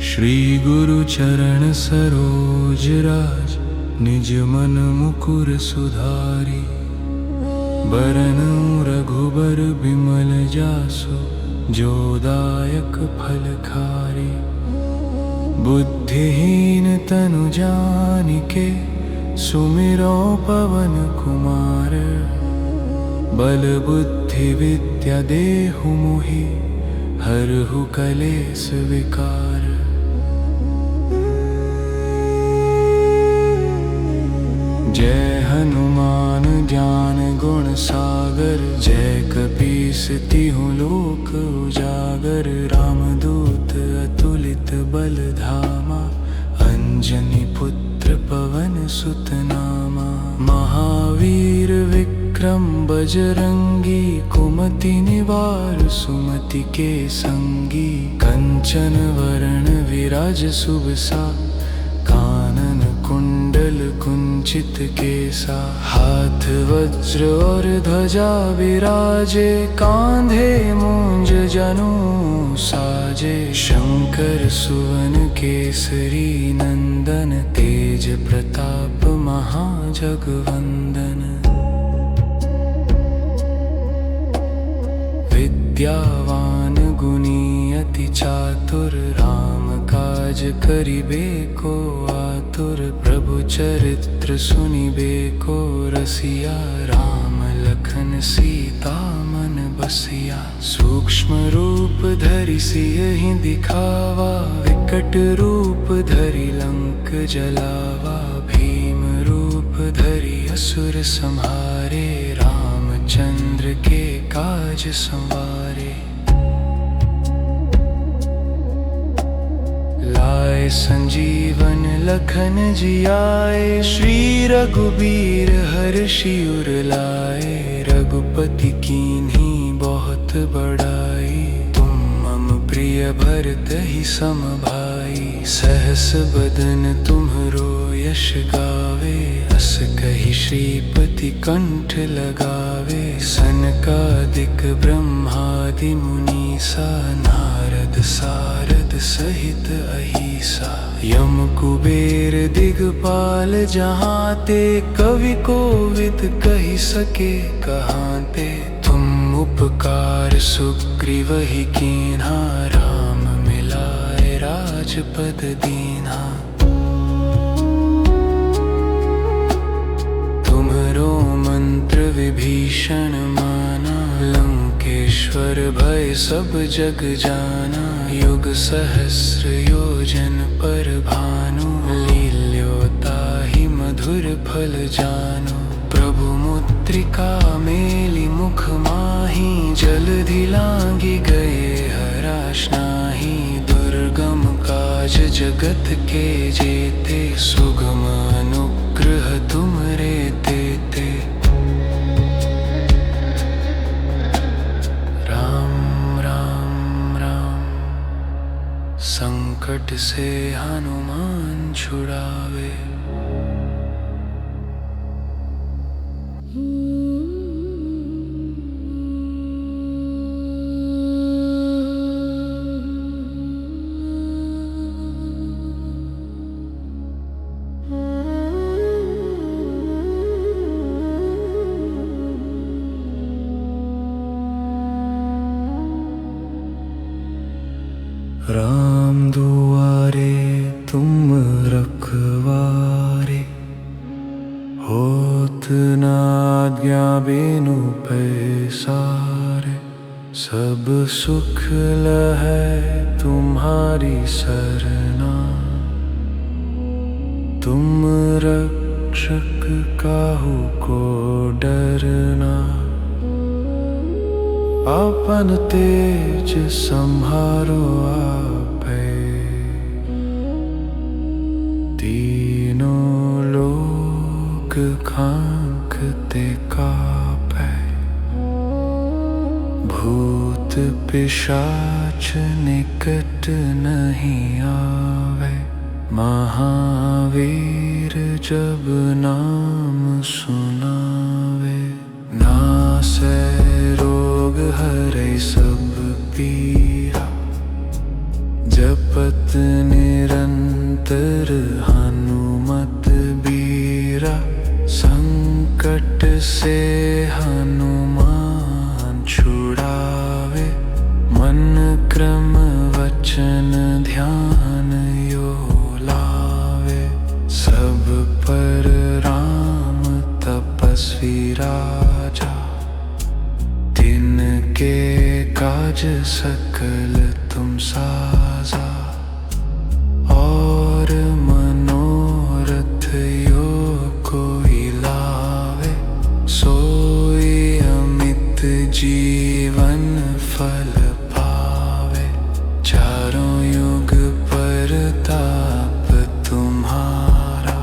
श्री गुरु चरण सरोज राज, निज मन मुकुर सुधारी। बरनउँ रघुबर बिमल जासु, जो दायक फलखारी। बुद्धिहीन तनु जानिके, सुमिरो पवन कुमार। बल बुद्धि विद्या देहु मोहि, हरहु कलेस विकार। जय हनुमान ज्ञान गुण सागर, जय कपीस तिहुँ लोक उजागर। रामदूत अतुलित बल धामा, अंजनी पुत्र पवन सुत नामा। महावीर विक्रम बजरंगी, कुमति निवार सुमति के संगी। कंचन वरण विराज सुबसा, कानन कुंडल कुंचित केसा। हाथ वज्र और ध्वजा विराजे, कांधे मूंज जनेऊ साजे। शंकर सुवन केसरी नंदन, तेज प्रताप महाजगवंदन। विद्यावान गुणी अति चातुर, राम काज करिबे को आतुर। प्रभु चरित्र सुनिबे को रसिया, राम लखन सीता मन बसिया। सूक्ष्म रूप धरि सियहि दिखावा, विकट रूप धरि लंक जलावा। भीम रूप धरि असुर संहारे, रामचंद्र के काज संवारे। लाए संजीवन लखन जियाए, श्री रघुबीर हर्षि उर लाए। रघुपति कीन्ही बहुत बड़ाई, तुम मम प्रिय भरतहि सम भाई। सहस बदन तुम्हरो यश गावे, अस कहि श्रीपति कंठ लगावे। सनकादिक ब्रह्मादि मुनीसा, नारद सारद सहित अहिसा। यम कुबेर दिगपाल जहांते, कवि कोविद कहि सके कहांते। तुम उपकार सुग्रीवहि कीन्हा, राम मिलाए राजपद दीन्हा। तुम्हरो मंत्र विभीषण माना, लंकेश्वर भय सब जग जाना। युग सहस्र योजन पर भानु, लील्योताहि मधुर फल जानु। प्रभु मुद्रिका मेलि मुख माहि, जलधि लांघि गए हराश नाही। दुर्गम काज जगत के जेते, सुगम अनुग्रह तुमरे तेते। राम राम राम, संकट से हनुमान छुड़ावे। राम दुआरे तुम रखवारे, होत न आज्ञा बिनु पैसारे, सब सुख लहै तुम्हारी सरना। तुम रक्षक काहू को डरना, अपन तेज संहारो आपे। तीनों लोक कांपते कापै, भूत पिशाच निकट नहीं आवे। महावीर जब नाम सुनावे, नासै रोग हरै सब पीरा। जपत निरंतर हनुमत बीरा, संकट से हनुमान छुड़ावे। मन क्रम वचन ध्यान यो लावे, सब पर राम तपस्वी राजा। तिनके काज सकल तुम साजा, और मनोरथ यो कोई लावे। सोई अमित जीवन फल पावे, चारों युग परताप तुम्हारा।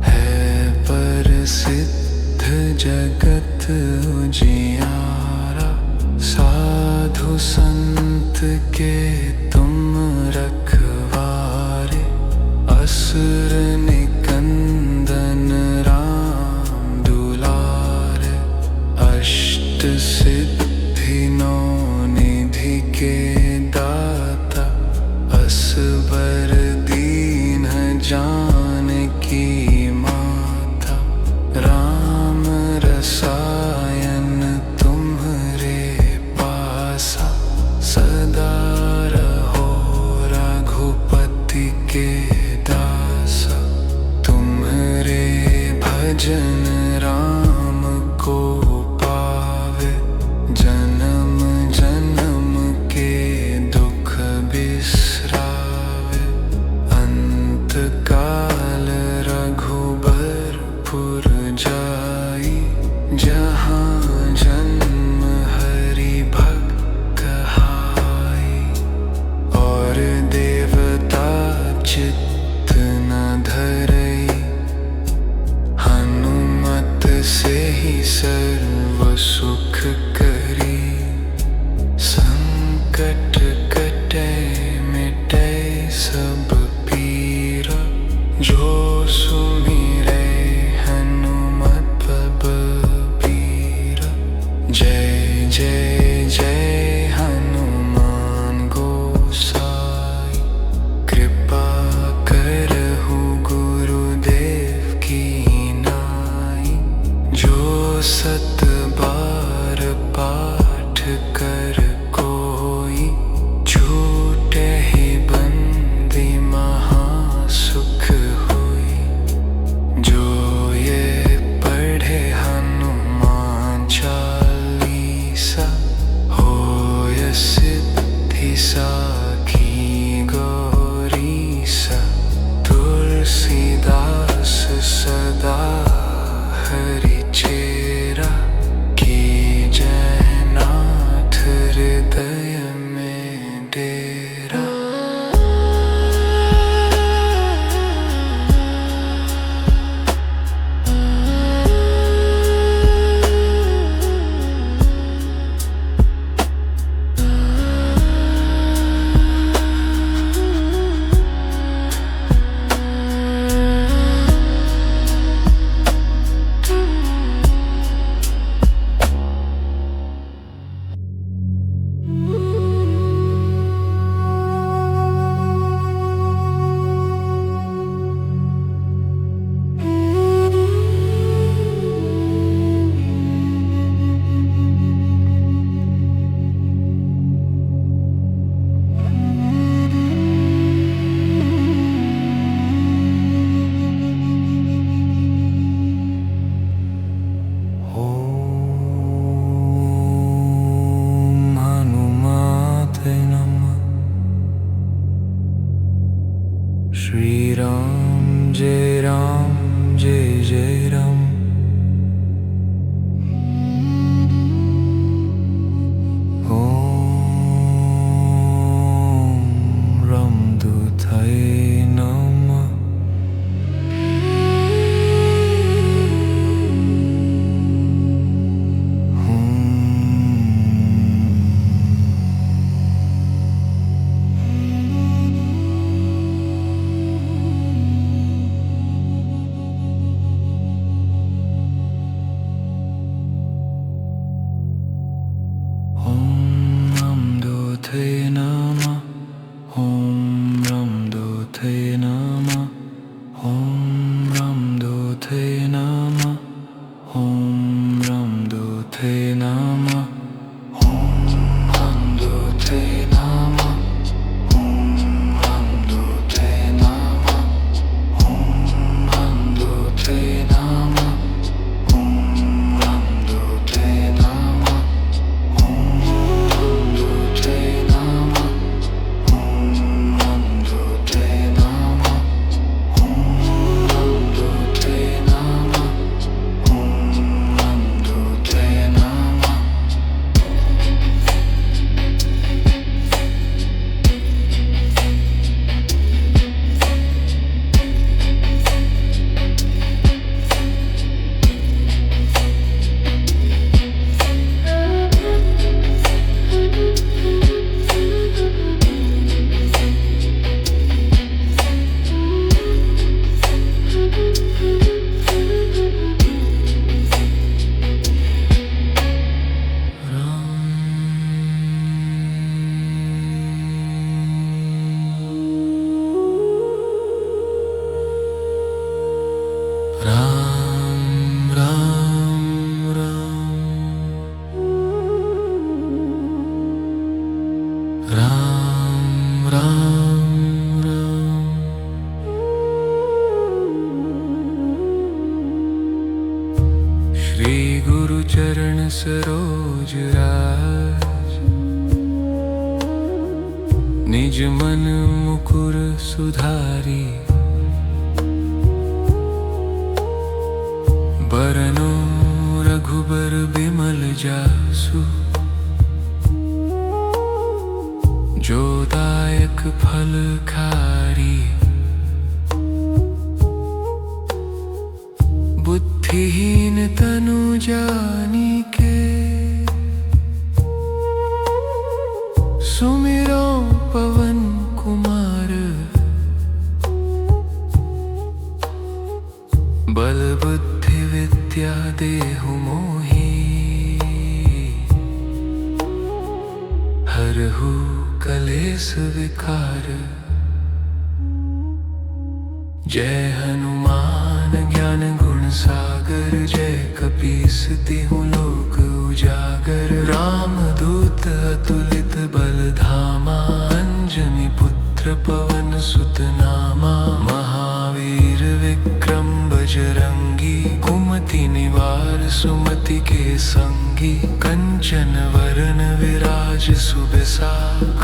है प्रसिद्ध जगत उजियारा, साधु संत के तुम रखवारे। असुर निकंदन राम दुलारे, अष्ट सिद्धि नौ निधि के दाता। असबर दीन जानकी माता, राम रसायन तुम्हरे पासा। सदा रहो रघुपति के दासा, तुम्हरे भजन राम को पावे। जन्म जन्म के दुख बिसरावे, अंत काल रघुबरपुर जाई। जहाँ जन्म हरि भक्त कहाई, और देवता चित्त न धरई। हनुमत से ही सर्व सुख करी, संकट कटै मिटै सब पीरा। जो सुमिरै हनुमत बलबीरा, जय जय जय हनुमान गोसाई। कृपा करहु गुरुदेव की नाई, जो सत बार पाठ कर कोई। छूटहि बंदी महासुख होई, जो ये पढ़े हनुमान चालीसा। होय सिद्धि साखी गौरीसा, तुलसीदास सदा हरि चेरा। की जय नाथ ते नमः। ॐ हन्दुते नमः। ॐ हन्दुते नमः। ॐ हन्दुते नमः। ॐ हन्दुते नमः। ॐ हन्दुते नमः। ॐ हन्दुते नमः। ॐ हन्दुते नमः। ॐ हन्दुते नमः। राम राम राम राम राम। श्री गुरु चरण सरोज राज, निज मन मुकुर सुधारी। बरनो रघुबर बिमल जासु, जो दायक फल खारी। बुद्धिहीन तनु जानिके, सुमिरो पवन कुमार। बल बुद्धि विद्या देहु मोहि, हरहु कलेस विकार। जय हनुमान ज्ञान गुण सागर, जय कपीस तिहु लोक उजागर। रामदूत अतुलित बल धामा, अंजनी पुत्र पवन सुत नामा। महावीर विक्रम बजरंगी, कुमति निवार सुमति के संगी। कंचन वरन विराज सुबेसा,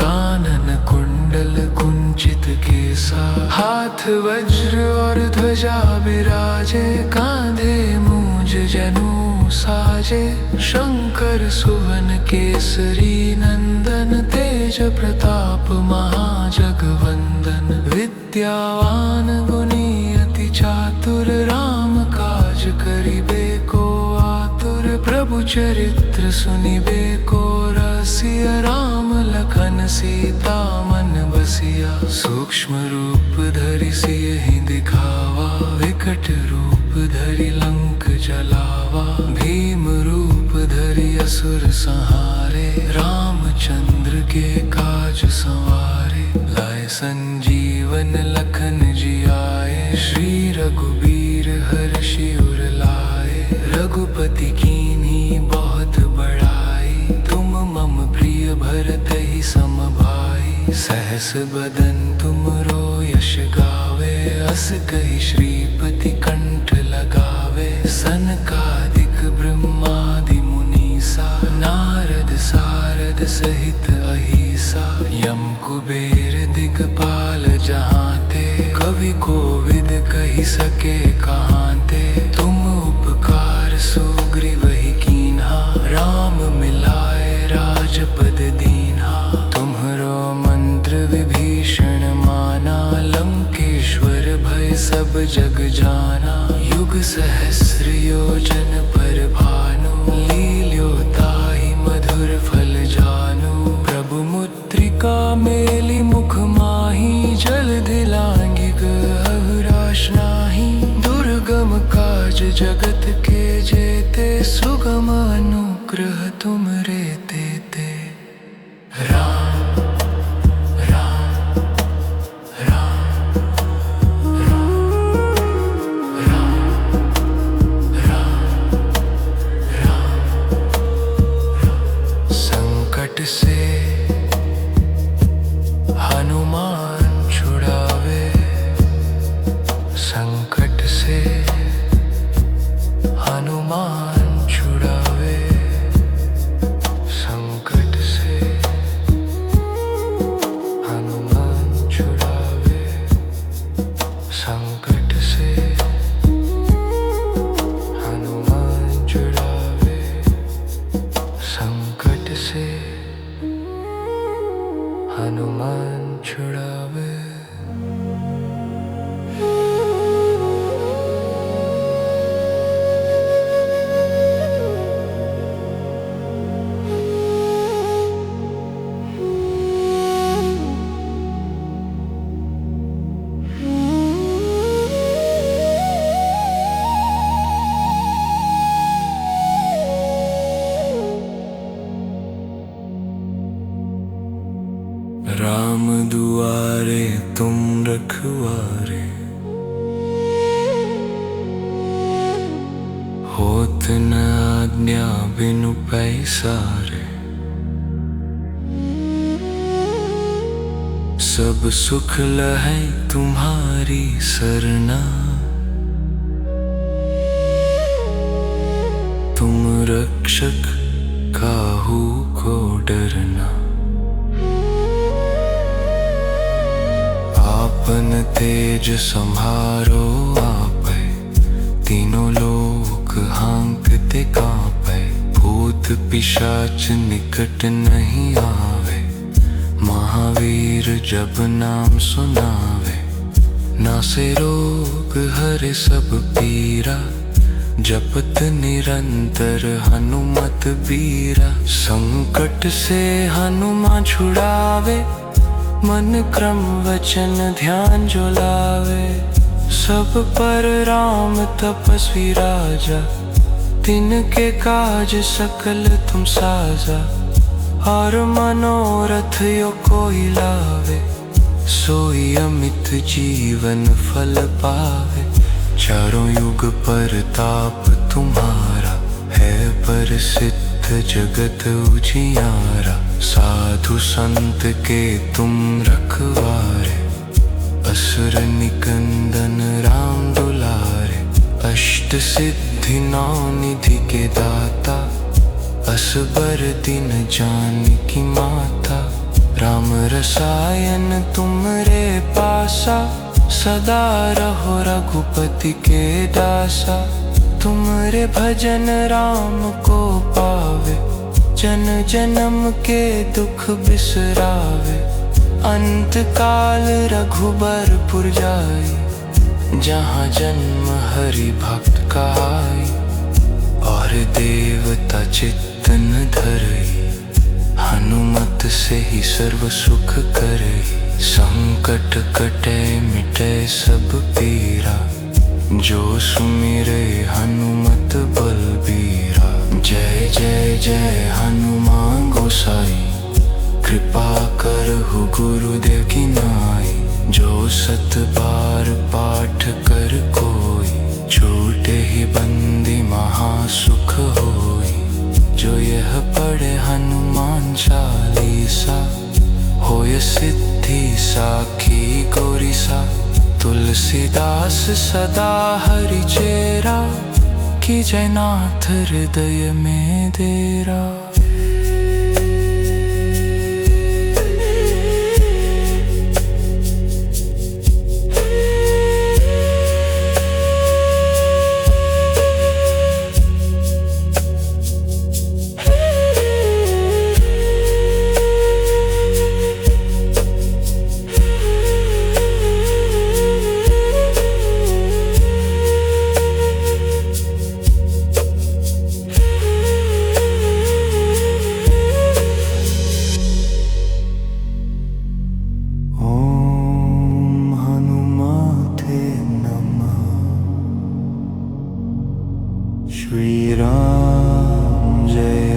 कानन कुंडल कुंचित केसा। हाथ वज्र और ध्वजा बिराजे, कांधे मूंज जनेऊ साजे। शंकर सुवन केसरी नंदन, तेज प्रताप महाजगवंदन। विद्यावान गुणी अति चातुर, राम काज करिबे को आतुर। प्रभु चरित्र सुनिबे को रसिया, राम लखन सीता मन बसिया। सूक्ष्म रूप धरि सियहि दिखावा, विकट रूप धरि लंक जलावा। भीम रूप धरि असुर संहारे, रामचंद्र के काज संवारे। लाए संजीवन लखन जियाए, श्री रघुबीर हर्षि उर लाए। रघुपति कीन्ही बहुत बड़ाई, तुम मम प्रिय भरतहि सम भाई। सहस बदन तुमरो यश गावे, अस कहि श्रीपति कंठ लगावे। सनकादिक ब्रह्मादि मुनीसा, नारद सारद सहित अहिसा। यम कुबेर दिगपाल जहांते, कवि कोविद कहि सके कहांते। तुम उपकार सुग्रीवहि कीन्हा, राम मिलाए राजपद दीन्हा। तुम्हरो मंत्र विभीषण माना, लंकेश्वर भय सब जग जाना। युग सहस्र योजन पर भानु, लील्यो ताहि मधुर फल जानू। प्रभु मुद्रिका मेलि मुख माहि, जलधि लांघि गहु राश नाही। दुर्गम काज जगत के जेते, सुगम अनुग्रह तुमरे तेते। राम राम राम राम राम राम राम। रखवारे। होत न आज्ञा बिनु पैसारे, सब सुख लहै तुम्हारी सरना। तुम रक्षक काहू को डरना। आपन तेज संहारो आपै, तीनों लोक हाँकते कांपै। भूत पिशाच निकट नहीं आवे, महावीर जब नाम सुनावे। नासे रोग हरे सब पीरा, जपत निरंतर हनुमत बीरा। संकट से हनुमान छुड़ावे, मन क्रम वचन ध्यान जो लावे। सब पर राम तपस्वी राजा, तिनके काज सकल तुम साजा। और मनोरथ यो कोई लावे, सोई अमित जीवन फल पावे। चारों युग परताप तुम्हारा, है प्रसिद्ध जगत उजियारा। साधु संत के तुम रखवारे, असुर निकंदन राम दुलारे। अष्ट सिद्धि नौ निधि के दाता, असबर दिन जानकी माता। राम रसायन तुमरे पासा, सदा रहो रघुपति के दासा। तुमरे भजन राम को पावे, जन जन्म के दुख बिसरावे। अंत काल रघुबरपुर जाई, जहाँ जन्म हरि भक्त कहाई। और देवता चित्तन धरई, हनुमत से ही सर्व सुख करई। संकट कटे मिटे सब पीरा, जो सुमिरे हनुमत बलबीरा। जय जय जय हनुमान गोसाई, कृपा करहु गुरुदेव की नाई। जो सत बार पाठ कर कोई, छूटे ही बंदी महासुख होई। जो यह पढ़े हनुमान चालीसा, होय सिद्धि साखी गौरीसा। तुलसीदास सदा हरि चेरा, की जय नाथ हृदय में डेरा। श्री राम जय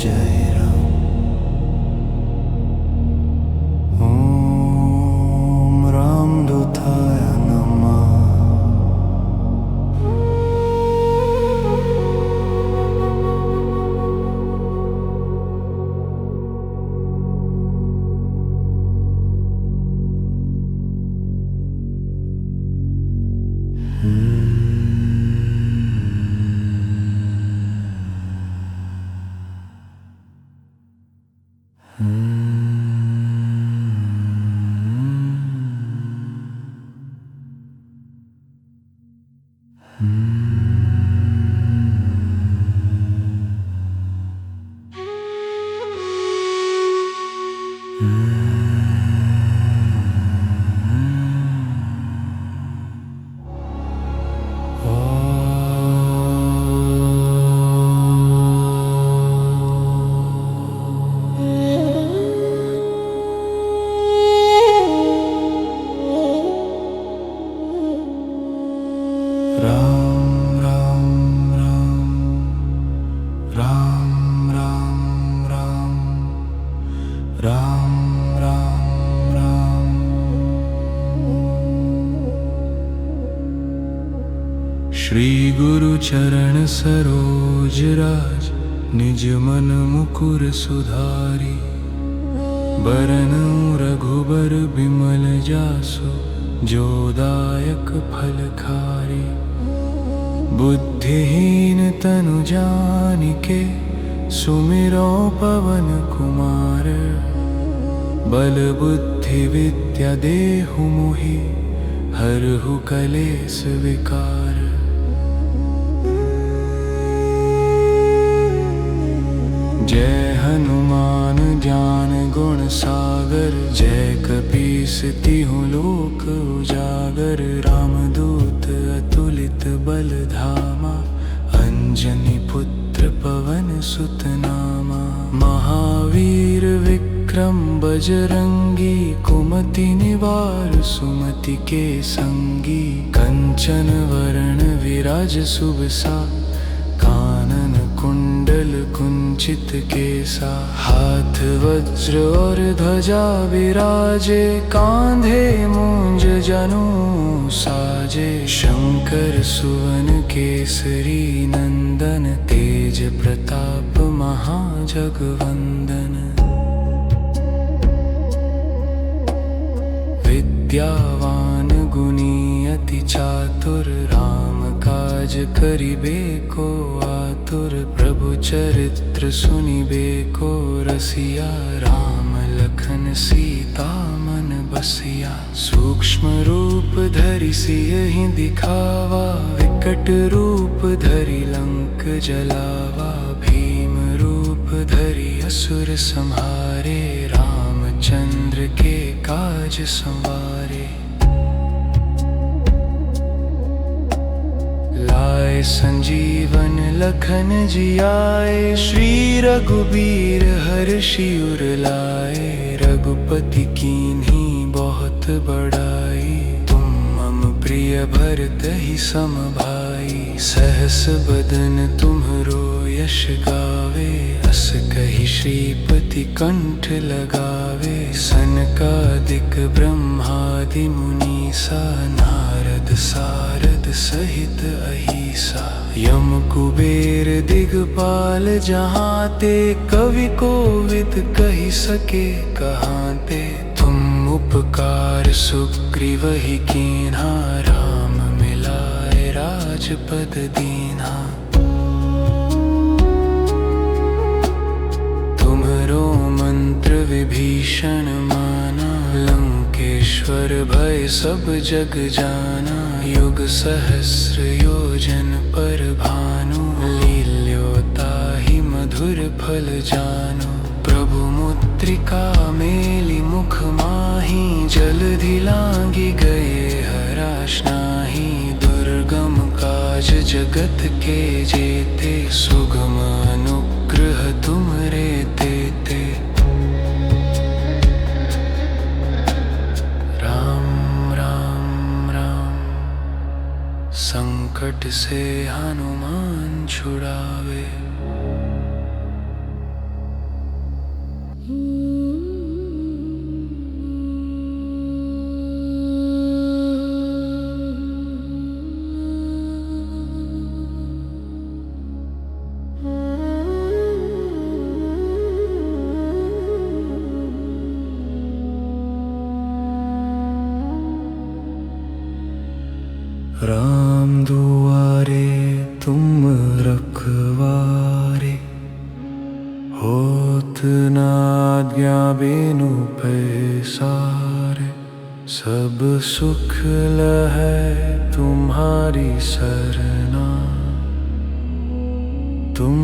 जय राम। ओम रामदूताय नमः। चरण सरोज राज, निज मन मुकुर सुधारी। बरनउँ रघुबर बिमल जासु, जो दायक फल खारी। बुद्धिहीन तनु जानिके, सुमिरो पवन कुमार। बल बुद्धि विद्या देहु मोहि, हरहु कलेस विकार। जय हनुमान ज्ञान गुण सागर, जय कपीस तिहु लोक उजागर। रामदूत अतुलित बल धामा, अंजनी पुत्र पवन सुत नामा। महावीर विक्रम बजरंगी, कुमति निवार सुमति के संगी। कंचन वरण विराज सुबसा, कानन कुंडल कुंचित केसा। हाथ वज्र और ध्वजा विराजे, कांधे मूंज जनेऊ साजे। शंकर सुवन केसरी नंदन, तेज प्रताप महाजगवंदन। विद्यावान गुणी अति चातुर, राम काज करिबे को आतुर। प्रभु चरित्र सुनिबे को रसिया, राम लखन सीता मन बसिया। सूक्ष्म रूप धरि सियहि दिखावा, विकट रूप धरि लंक जलावा। भीम रूप धरि असुर संहारे, रामचंद्र के काज संवारे। लाए संजीवन लखन जियाए, श्री रघुबीर हर्षि उर लाए। रघुपति कीन्ही बहुत बड़ाई, तुम मम प्रिय भरतहि सम भाई। सहस बदन तुम्हरो यश गावे, अस कहि श्रीपति कंठ लगावे। सनकादिक ब्रह्मादि मुनीसा, नारद सारद सहित अहिसा। यम कुबेर दिगपाल जहांते, कवि कोविद कहि सके कहांते। तुम उपकार सुग्रीवहि कीन्हा, राम मिलाए राजपद दीन्हा। तुम्हरो मंत्र विभीषण माना, लंकेश्वर भय सब जग जाना। युग सहस्र योजन पर भानु, लील्योताहि मधुर फल जानु। प्रभु मुद्रिका मेलि मुख माहि, जलधि लांघि गए हराश नाही। दुर्गम काज जगत के जेते, सुगम अनुग्रह तुमरे तेते। संकट से हनुमान छुड़ावे। राम दुआरे तुम रखवारे, होत न आज्ञा बिनु पैसारे। सब सुख लहै तुम्हारी सरना, तुम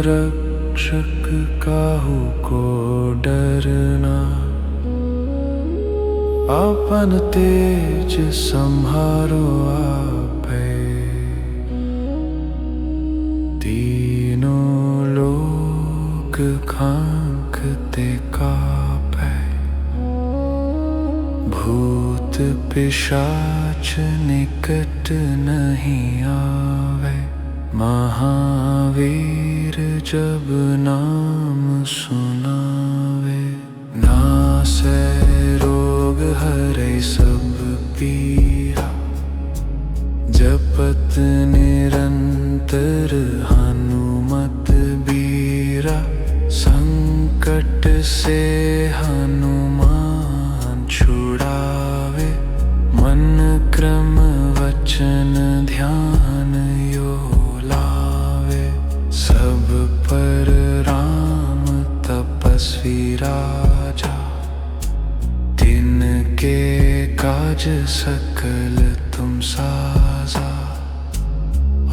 रक्षक काहू को डरना। अपन तेज सम्हारो आपै, तीनों लोक कांपते कापै। भूत पिशाच निकट नहीं आवे, महावीर जब नाम सुनावे। नासै रोग हरै सब पीरा, जपत निरंतर से हनुमान छुड़ावे, मन क्रम वचन ध्यान यो लावे। सब पर राम तपस्वी राजा, तिनके काज सकल तुम साजा।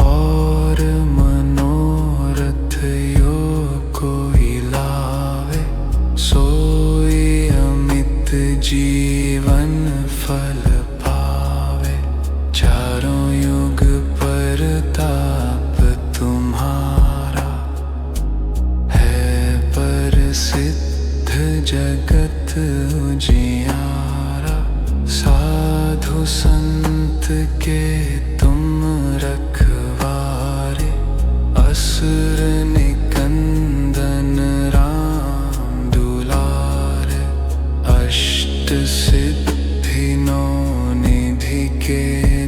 और मनोरथ यो कोई लावे, सोई अमित जीवन फल पावे। चारों युग परताप तुम्हारा, है प्रसिद्ध जगत उजियारा। साधु संत के तुम रखवारे, असुर निकंदन राम दुलारे। अष्ट सिद्धि नौ निधि के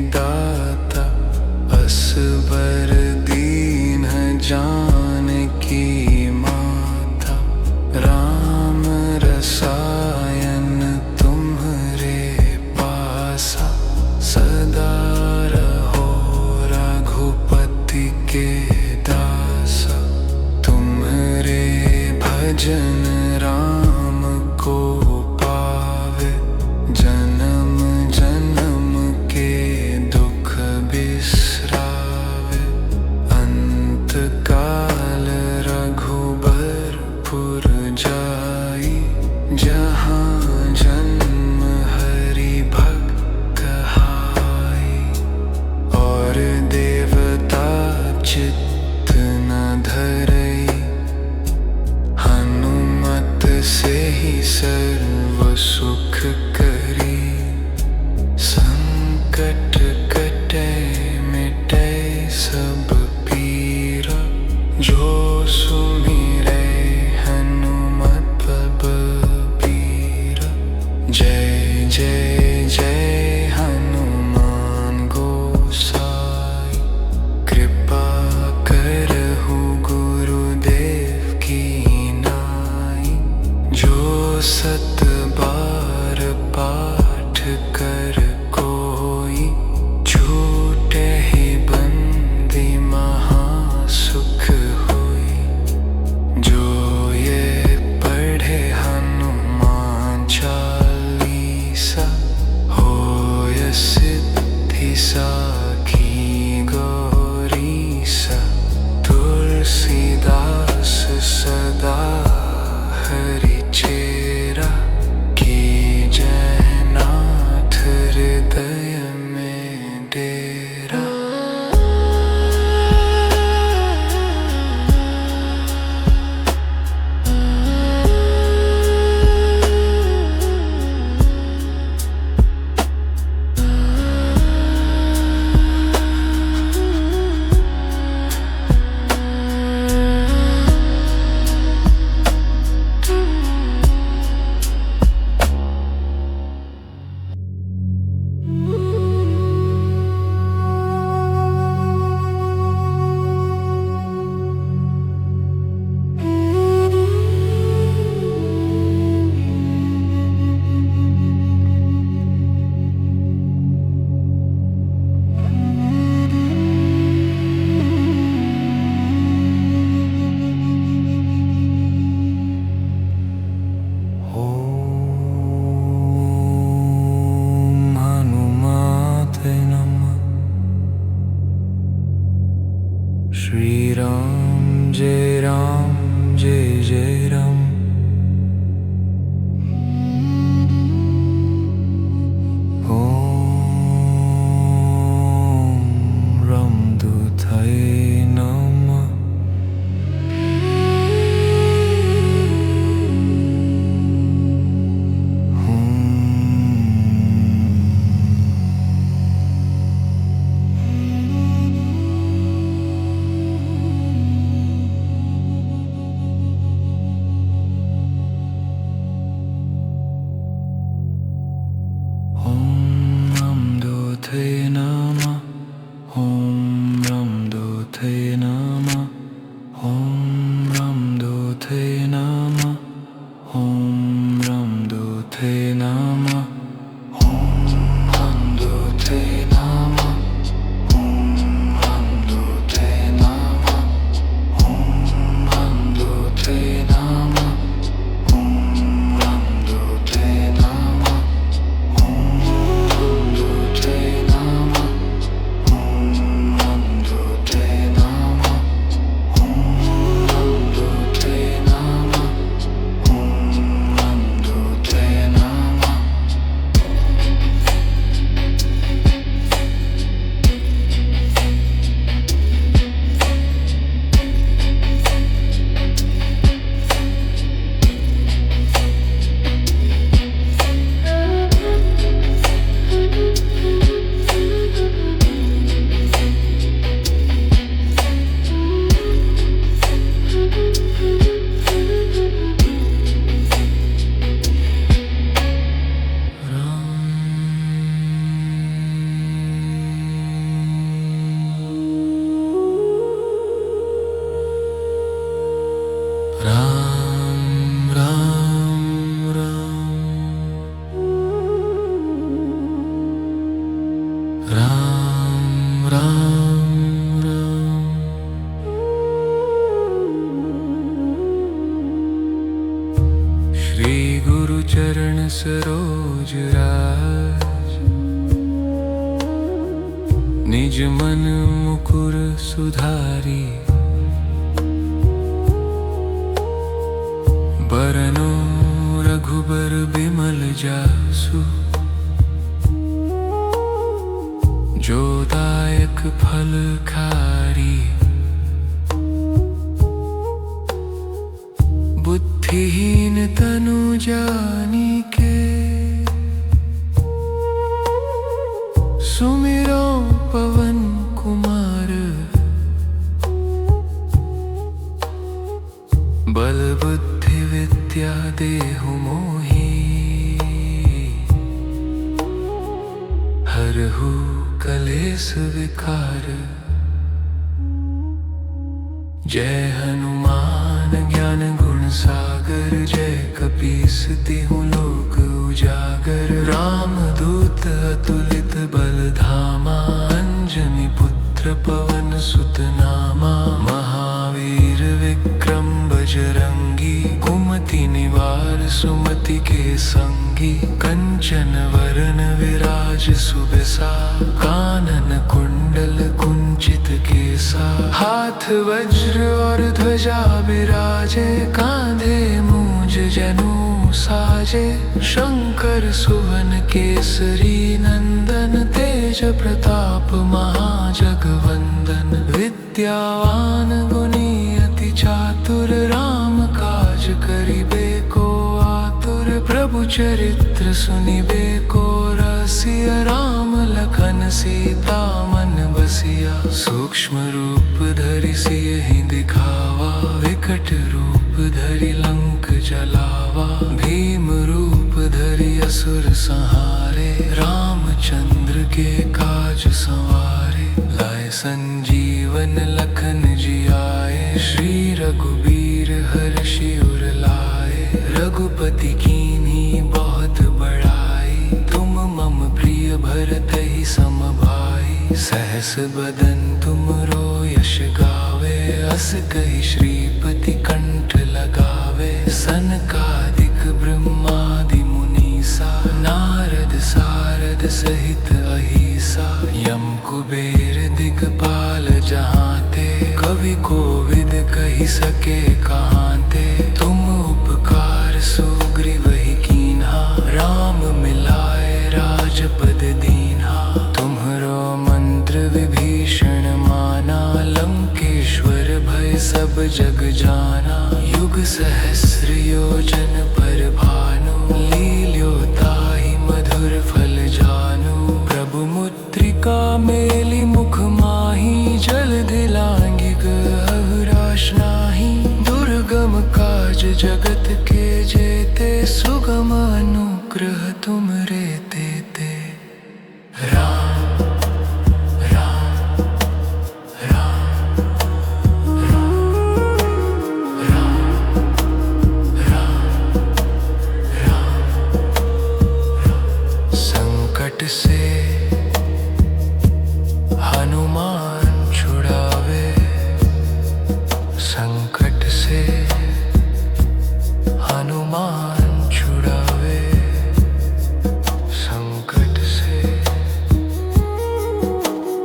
दाता, असबर दीन जानकी माता। राम रसायन तुम्हरे पासा, सदा रहो रघुपति के दासा। तुम्हरे भजन राम को पावे, जन्म जन्म के दुख बिसरावे। अंत काल रघुबरपुर जाई, जहाँ जन्म हरि भक्त कहाई। और देवता चित्त न धरई, हनुमत से ही सर्व सुख करी। संकट कटे मिटे सब पीरा, जो सुमिरै हनुमत बलबीरा। जय जय जय हनुमान गोसाई, कृपा करहु गुरुदेव की नाई। जो सत बार पाठ कर कोई, छूटे ही बंदी महासुख होई। जो ये पढ़े हनुमान चालीसा, होय सिद्धि साखी गौरीसा। तुलसीदास सदा हरि चेरा, कीजय नाथ हृदय में डेरा। श्री राम जय जय राम। ओम रामदूताय नमः। चरण सरोज राज। निज मन मुकुर सुधारी, बरनो रघुबर बिमल जासु। जो दायक फल खारी, बुद्धिहीन तनु जानिके। सुमिरो पवन कुमार, बल बुद्धि विद्या देहु मोहि। हरहु कलेश विकार, जय हनुमान ज्ञान गुण सागर। जय कपीस तिहुँ लोक उजागर। राम दूत अतुलित बल धामा, अंजनी पुत्र पवन सुत नामा। महावीर विक्रम बजरंगी, कुमति निवार सुमति के संगी। कंचन वरन विराज सुबेसा, कानन कुंडल कुंचित केसा। हाथ वज्र और ध्वजा बिराजे, कांधे मूंज जनेऊ साजे। शंकर सुवन केसरी नंदन, तेज प्रताप महाजगवंदन। विद्यावान गुणी अति चातुर, राम काज करिबे को आतुर। प्रभु चरित्र सुनिबे को रसिया, राम लखन सीता मन बसिया। सूक्ष्म रूप धरि सियहि दिखावा, विकट रूप धरि लंक जलावा। भीम रूप धरि असुर संहारे, रामचंद्र के काज संवारे। लाए संजीवन लखन जियाए, श्री रघुबीर हर्षि उर लाए। रघुपति कीन्ही बहुत बड़ाई, तुम मम प्रिय भरतहि सम भाई। सहस बदन तुमरो यश गावे, अस कहि श्रीपति कंठ लगावे। सनकादिक ब्रह्मादि मुनीसा, नारद सारद सहित अहिसा। यम कुबेर दिगपाल जहांते, कवि कोविद कहि सके कहांते। तुम उपकार सुग्रीवहि कीन्हा, राम मिलाए राजपद दीन्हा। तुम्हरो मंत्र विभीषण माना, लंकेश्वर भय सब जग जाना। युग सहस्र योजन पर भानु, लील्यो ताहि मधुर फल जानु। प्रभु मुद्रिका मेलि मुख माहि, जलधि लांघि गहु राश नाही। दुर्गम काज जगत के जेते, सुगम अनुग्रह तुमरे तेते। राम राम राम राम राम राम राम। संकट से हनुमान छुड़ावे, संकट से हनुमान छुड़ावे। संकट से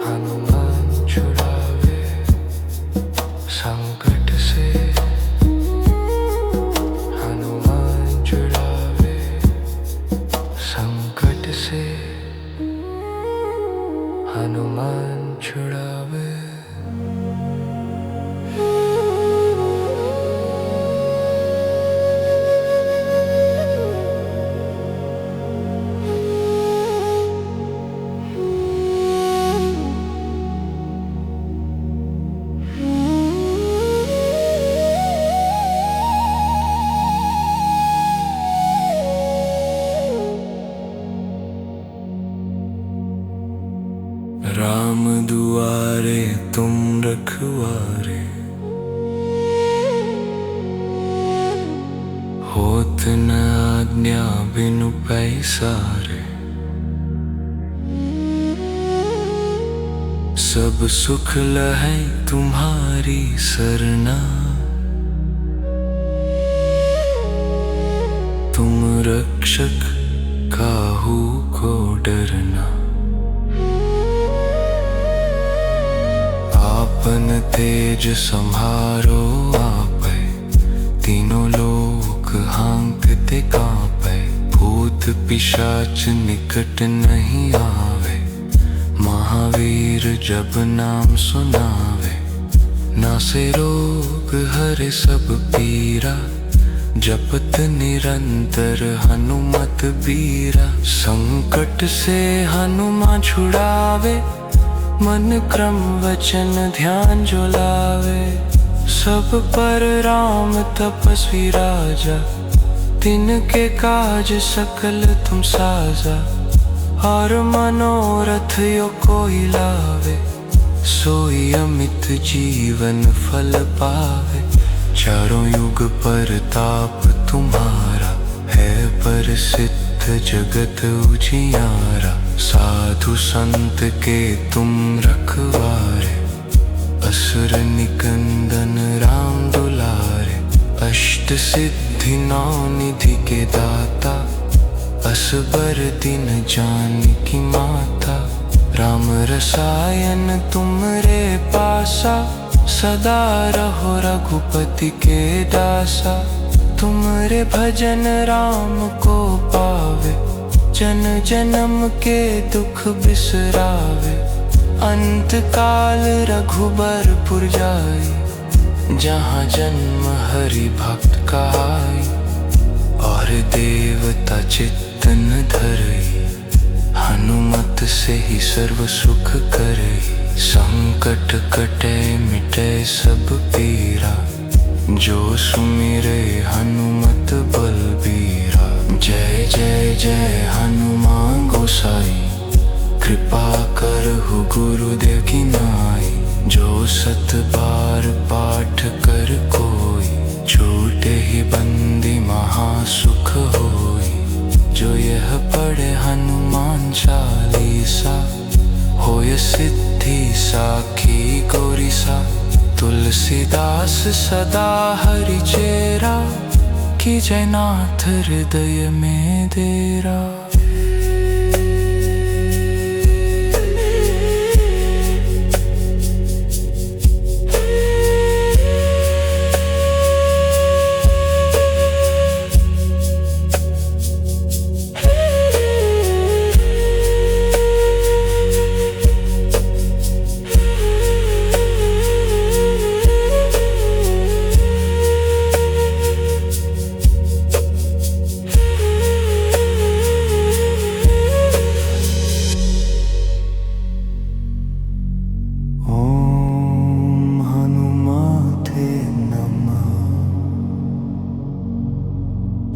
हनुमान छुड़ावे, संकट से हनुमान छुड़ावे। संकट से हनुमान छुड़ावे। राम दुआरे तुम रखवारे, होत न आज्ञा बिनु पैसारे। सब सुख लहै तुम्हारी सरना, तुम रक्षक काहू को डरना। आपन तेज संहारो आपै, तीनों लोक हाँकते कांपै। भूत पिशाच निकट नहीं आवे, महावीर जब नाम सुनावे। नासे रोग हरे सब पीरा, जपत निरंतर हनुमत बीरा। संकट से हनुमान छुड़ावे, मन क्रम वचन ध्यान जो लावे। सब पर राम तपस्वी राजा, तिनके काज सकल तुम साजा। और मनोरथ यो कोई लावे, सोई अमित जीवन फल पावे। चारों युग पर ताप तुम्हारा, है प्रसिद्ध जगत उजियारा। साधु संत के तुम रखवारे, असुर निकंदन राम दुलारे। अष्ट सिद्धि नौ निधि के दाता, असबर दिन जानकी माता। राम रसायन तुमरे पासा, सदा रहो रघुपति के दासा। तुमरे भजन राम को पावे, जन जन्म के दुख बिसरावे। अंत काल रघुबरपुर जाई, जहाँ जन्म हरि भक्त कहाई। और देवता चित्तन धरई, हनुमत से ही सर्व सुख करई। संकट कटे मिटे सब पीरा, जो सुमिरे हनुमत बलबीरा। जय जय जय हनुमान गोसाई, कृपा करहु गुरुदेव की नाई। जो सत बार पाठ कर कोई, छूटे ही बंदी महासुख होई। जो यह पढ़े हनुमान चालीसा, होय सिद्धि साखी गौरीसा। तुलसीदास सदा हरि चेरा, की जय नाथ हृदय में डेरा।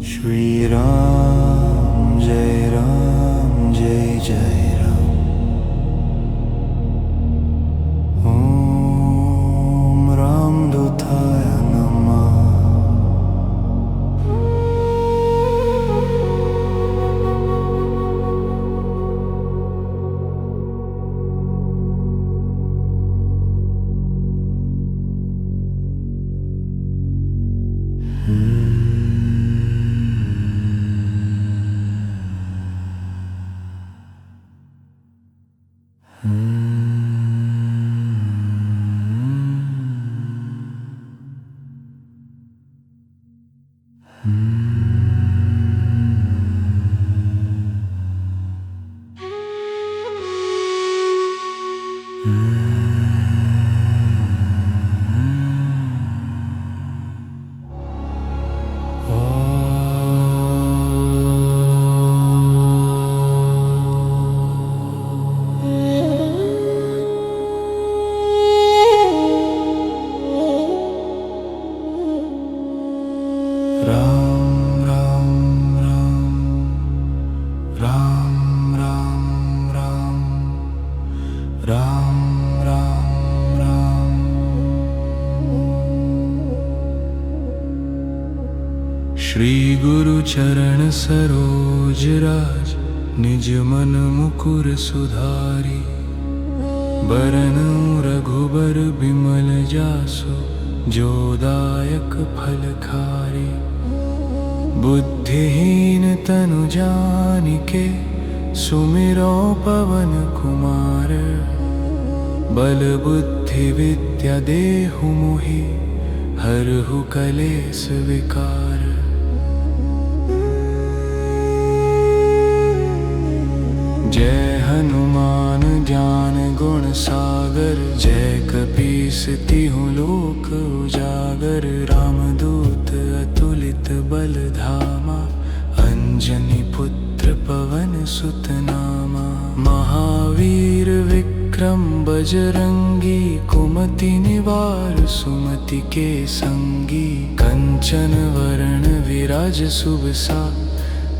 श्री राम जय जय राम। ओम रामदूताय नमः। श्री गुरु चरण सरोज राज, निज मन मुकुर सुधारी। बरनउँ रघुबर बिमल जासु, जो दायक फल खारी। बुद्धिहीन तनु जानिके सुमिरो पवन कुमार। बल बुद्धि विद्या देहु मोहि हरहु कलेस विकार। जय हनुमान ज्ञान गुण सागर, जय कपीस तिहुँ लोक उजागर। रामदूत अतुलित बल धामा, अंजनी पुत्र पवन सुत नामा। महावीर विक्रम बजरंगी, कुमति निवार सुमति के संगी। कंचन वरण विराज सुबसा,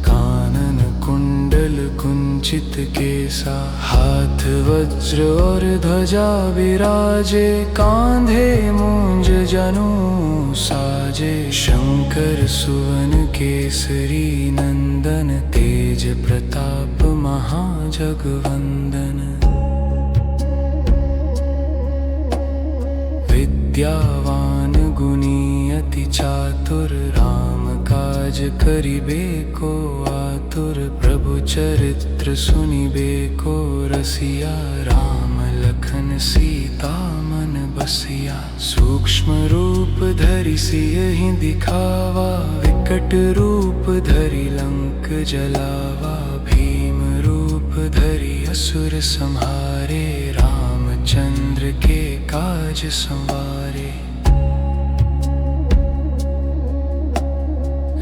कानन कुंडल कुंचित केसा। हाथ वज्र और ध्वजा विराजे, कांधे मूंज जनेऊ साजे। शंकर सुवन केसरी नंदन, तेज प्रताप महाजगवंदन। विद्यावान गुणी अति चातुर, राम काज करिबे को आतुर। प्रभु चरित्र सुनिबे को रसिया, राम लखन सीता मन बसिया। सूक्ष्म रूप धरि सियहि दिखावा, विकट रूप धरि लंक जलावा। भीम रूप धरि असुर संहारे, रामचंद्र के काज संवारे।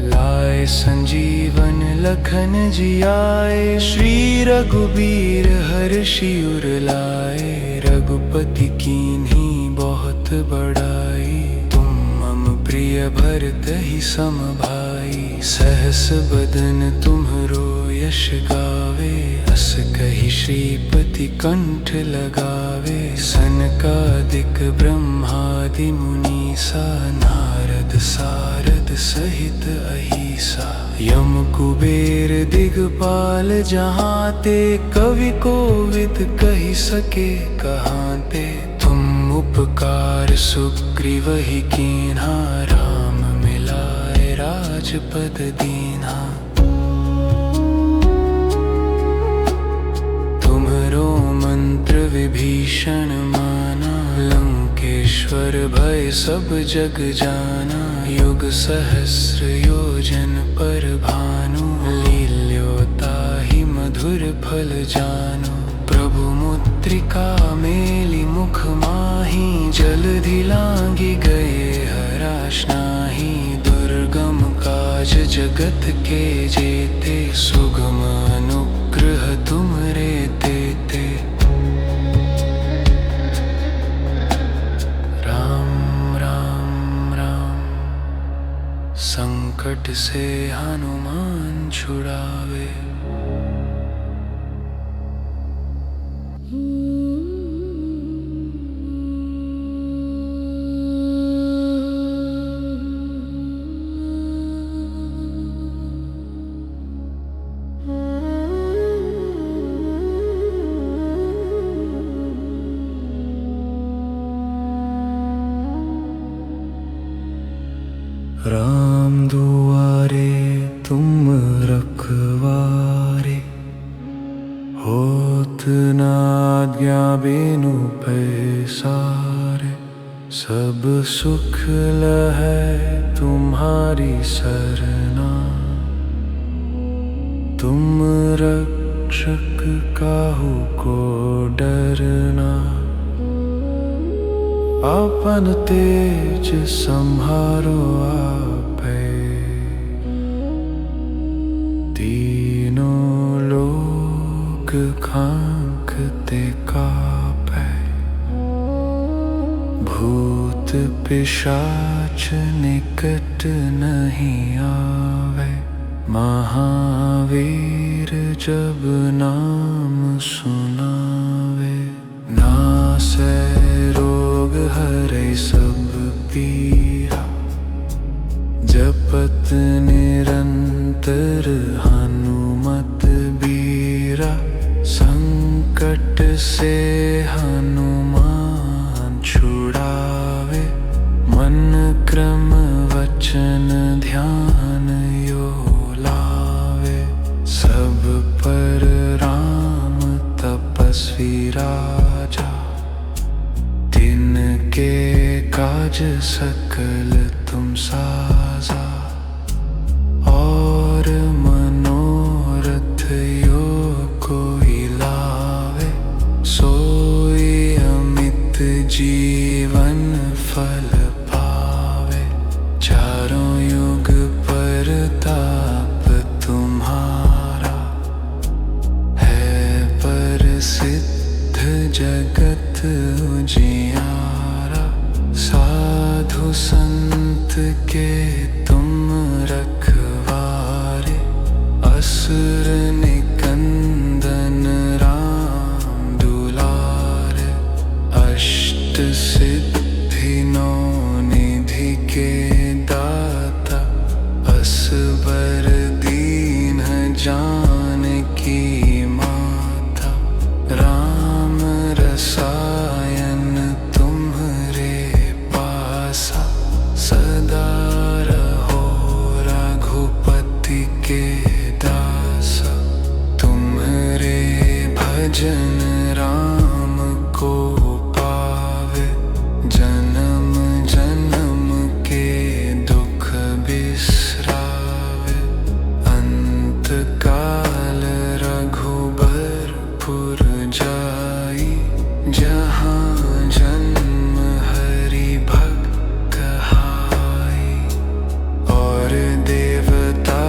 लाए संजीवन लखन जियाए, श्री रघुबीर हर्षि उर लाए। रघुपति कीन्ही बहुत बड़ाई, तुम मम प्रिय भरतहि सम भाई। सहस बदन तुम्हरो यश गावे, अस कहि श्रीपति कंठ लगावे। सनकादिक ब्रह्मादि मुनीसा, नारद सारद सहित अहिसा। यम कुबेर दिगपाल जहांते, कवि कोविद कहि सके कहांते। तुम उपकार सुग्रीवहि कीन्हा, राम मिलाए राजपद दीन्हा। तुम्हरो मंत्र विभीषण माना, लंकेश्वर भय सब जग जाना। युग सहस्र योजन पर भानु, लील्योताहि मधुर फल जानु। प्रभु मुद्रिका मेलि मुख माहि, जलधि लांघि गए हराश नाही। दुर्गम काज जगत के जेते, सुगम अनुग्रह तुमरे तेते। राम राम राम, संकट से हनुमान छुड़ावे। राम दुआरे तुम रखवारे, होत न आज्ञा बिनु पैसारे। सब सुख लहै तुम्हारी सरना, तुम रक्षक काहू को डरना। अपन तेज संहारो आपै, तीनों लोक खांकते कापै। भूत पिशाच निकट नहीं आवे, महावीर जब नाम सुनावे। नासै रोग हरै सब पीरा, जपत निरंतर हनुमत बीरा। संकट से हनुमान छुड़ावे, मन क्रम वचन ध्यान यो लावे, सब पर राम तपस्वी राजा। तिनके काज सकल तुम साजा, और मनोरथ यो कोई लावे, सोई अमित जीवन फल पावे। चारों युग परताप तुम्हारा, है प्रसिद्ध जगत उजियारा। साधु संत के तुम रखवारे, असुर निकंदन राम दुलारे। अष्ट सिद्धि नौ निधि के दाता, असबर दीन जानकी माता। राम रसायन तुम्हरे पासा, सदा रहो रघुपति के दासा। तुम्हरे भजन राम को पावे, जन्म जन्म के दुख बिसरावे। अंत काल रघुबरपुर जाई, जहाँ जन्म हरि भक्त कहाई। और देवता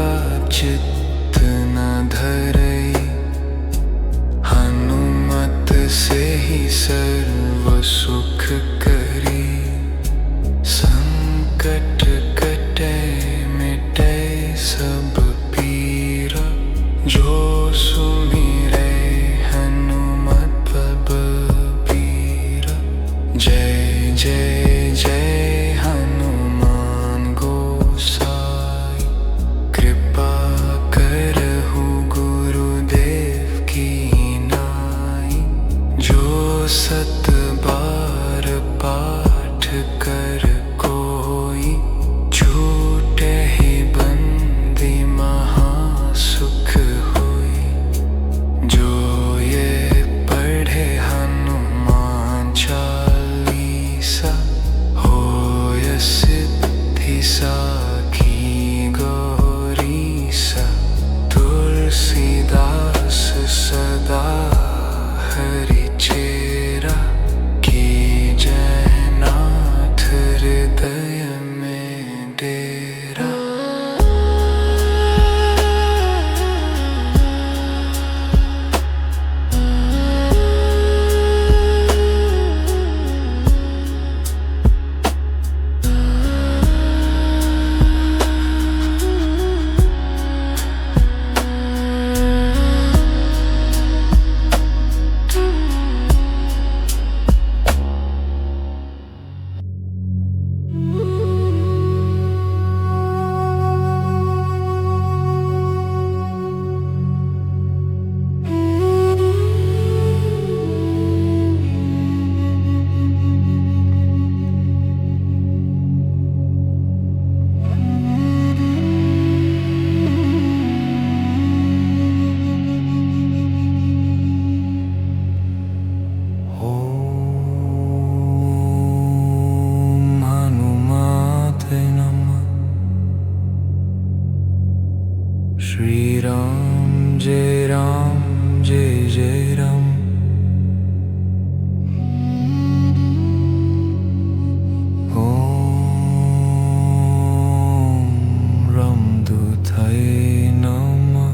चित्त न धरई, हनुमत से ही सर्व सुख करी। संकट कटे मिटे सब पीरा, जो सुमिरै हनुमत बलबीरा। जय जय जय हनुमान गोसाई, कृपा करहु गुरुदेव की नाई। जो सत बार पाठ कर कोई, छूटे ही बंदी महासुख होई। जो ये पढ़े हनुमान चालीसा, होय सिद्धि साखी गौरीसा। तुलसीदास सदा हरि चेरा, कीजय नाथ हृदय में डेरा। श्री राम जय जय राम। ओम रामदूताय नमः।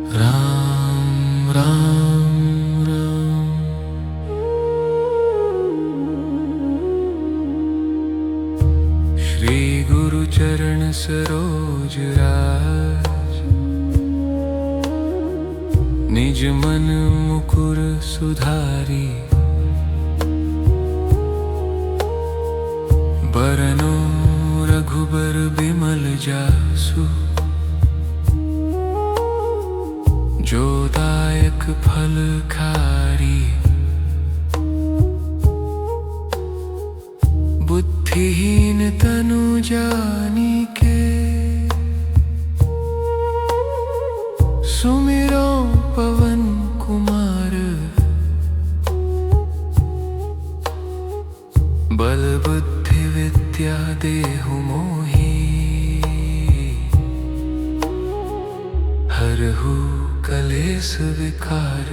राम राम राम। श्री गुरु चरण सरोज राज, निज मन मुकुर सुधारी। बरनो रघुबर बिमल जासु, जो दायक फल खारी। बुद्धिहीन तनु जानिके, सुमिरो पवन कुमार। बल बुद्धि विद्या देहु मोहि, हरहु कलेस विकार।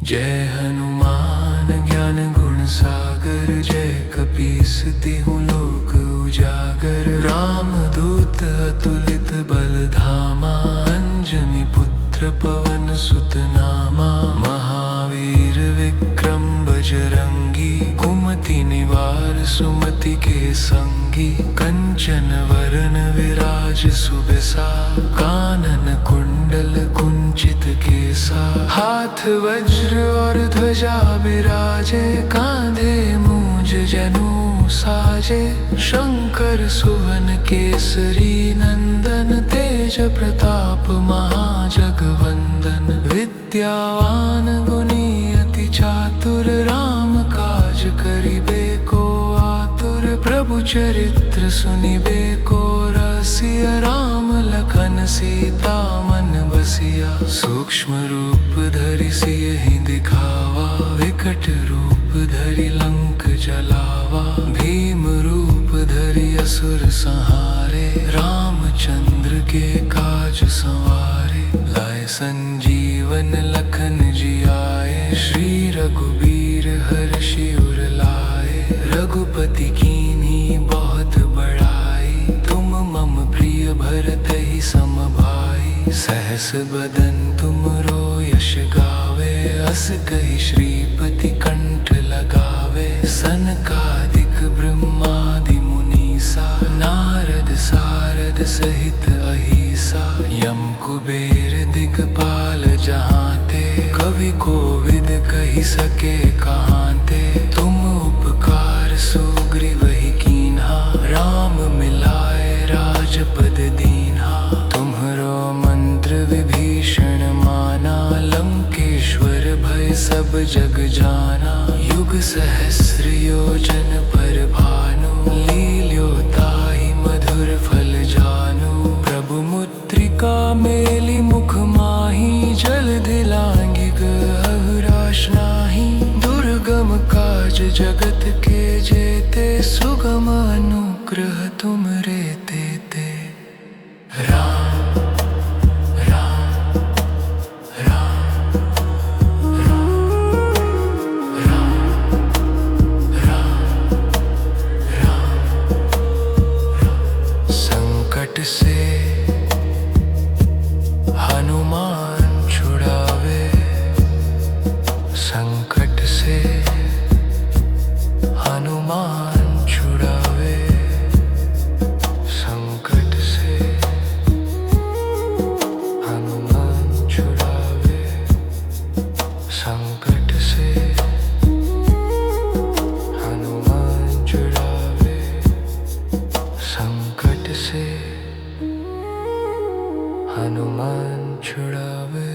जय हनुमान ज्ञान गुण सागर, जय कपीस तिहु लोक उजागर। राम दूत अतुलित बल धामा, अंजनी पुत्र पवन सुत नामा। महावीर विक्रम बजरंगी, कुमति निवार सुमति के संगी। कंचन वरन विराज सुबेसा, कानन कुंडल कुंचित केसा। हाथ वज्र और ध्वजा बिराजे, कांधे मूंज जनेऊ साजे। शंकर सुवन केसरी नंदन, तेज प्रताप महाजगवंदन। विद्यावान गुणी अति चातुर, राम काज करिबे को आतुर। प्रभु चरित्र सुनिबे को रसिया, राम लखन सीता मन बसिया। सूक्ष्म रूप धरि सियहि दिखावा, विकट रूप धरि लंक जलावा। भीम रूप धरि असुर संहारे, रामचंद्र के काज संवारे। लाए संजीवन लखन जियाए, श्री रघुबीर हर्षि उर लाए। रघुपति कीन्ही बहुत बड़ाई, तुम मम प्रिय भरतहि सम भाई। सहस बदन तुमरो यश गावे, अस कहि श्रीपति कंठ लगावे। सनकादिक ब्रह्मादि मुनीसा, नारद सारद सहित अहिसा। यम कुबेर दिगपाल जहांते, कवि कोविद कहि सके कहांते। तुम उपकार सुग्रीवहि कीन्हा, राम मिलाए राजपद दीन्हा। तुम्हरो मंत्र विभीषण माना, लंकेश्वर भय सब जग जाना। युग सहस्र योजन पर भानु, लील्यो ताहि मधुर फल जानू। प्रभु मुद्रिका मेलि मुख माहि, जलधि लांघि गहु राश नाही। दुर्गम काज जगत के जेते, सुगम अनुग्रह तुमरे तेते। राम राम राम राम राम राम राम। संकट से हनुमान छुड़ावे, संकट से हनुमान छुड़ावे। संकट से हनुमान छुड़ावे, संकट से हनुमान छुड़ावे। संकट से हनुमान छुड़ावे।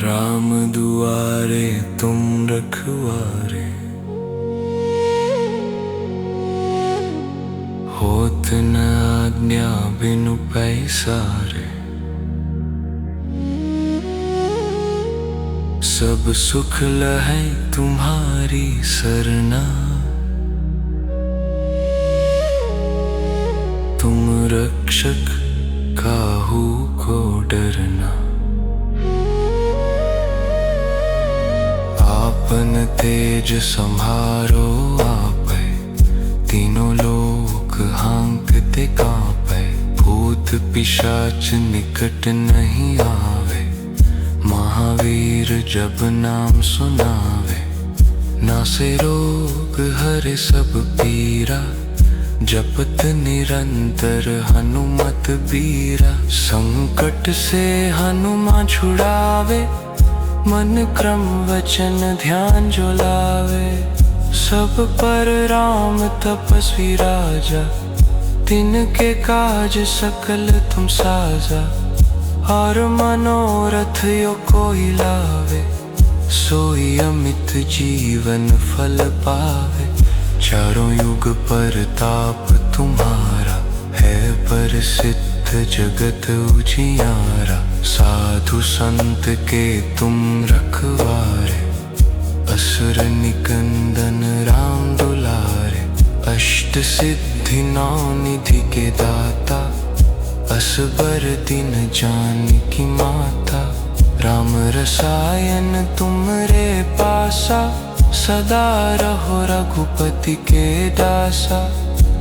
राम दुआरे तुम रखवारे, होत न आज्ञा बिनु पैसारे। सब सुख लहै तुम्हारी सरना। तुम रक्षक काहू को डरना। आपन तेज संहारो आपै, तीनों लोक हाँकते कांपै। भूत पिशाच निकट नहीं आवे, महावीर जब नाम सुनावे। नासे रोग हरे सब पीरा, जपत निरंतर हनुमत बीरा। संकट से हनुमान छुड़ावे, मन क्रम वचन ध्यान जो लावे। सब पर राम तपस्वी राजा, तिनके काज सकल तुम साजा। और मनोरथ यो कोई लावे, सोई अमित जीवन फल पावे। चारों युग परताप तुम्हारा, है प्रसिद्ध जगत उजियारा। साधु संत के तुम रखवारे, असुर निकंदन राम दुलारे। अष्ट सिद्धि नौ निधि के दाता, असबर दिन जानकी माता। राम रसायन तुमरे पासा, सदा रहो रघुपति के दासा।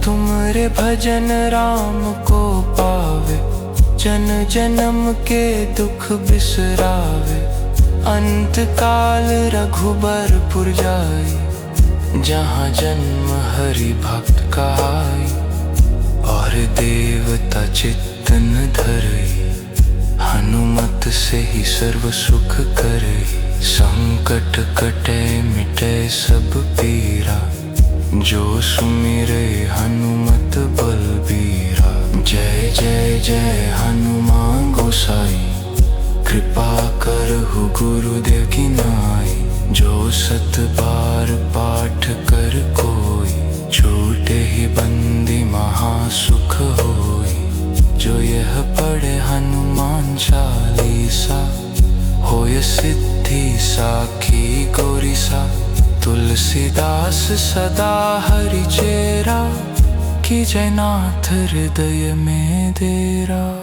तुमरे भजन राम को पावे, जन जन्म के दुख बिसरावे। अंत काल रघुबरपुर जाई, जहाँ जन्म हरि भक्त कहाई। और देवता चित्तन धरई, हनुमत से ही सर्व सुख करई। संकट कटे मिटे सब पीरा, जो सुमिरे हनुमत बलबीरा। जय जय जय हनुमान गोसाई, कृपा करहु गुरुदेव की नाई। जो सत बार पाठ कर कोई, छूटे ही बंदी महासुख होई। जो यह पढ़े हनुमान चालीसा, होय सिद्धि साखी गौरीसा। तुलसीदास सदा हरि चेरा, कीजय नाथ हृदय में डेरा।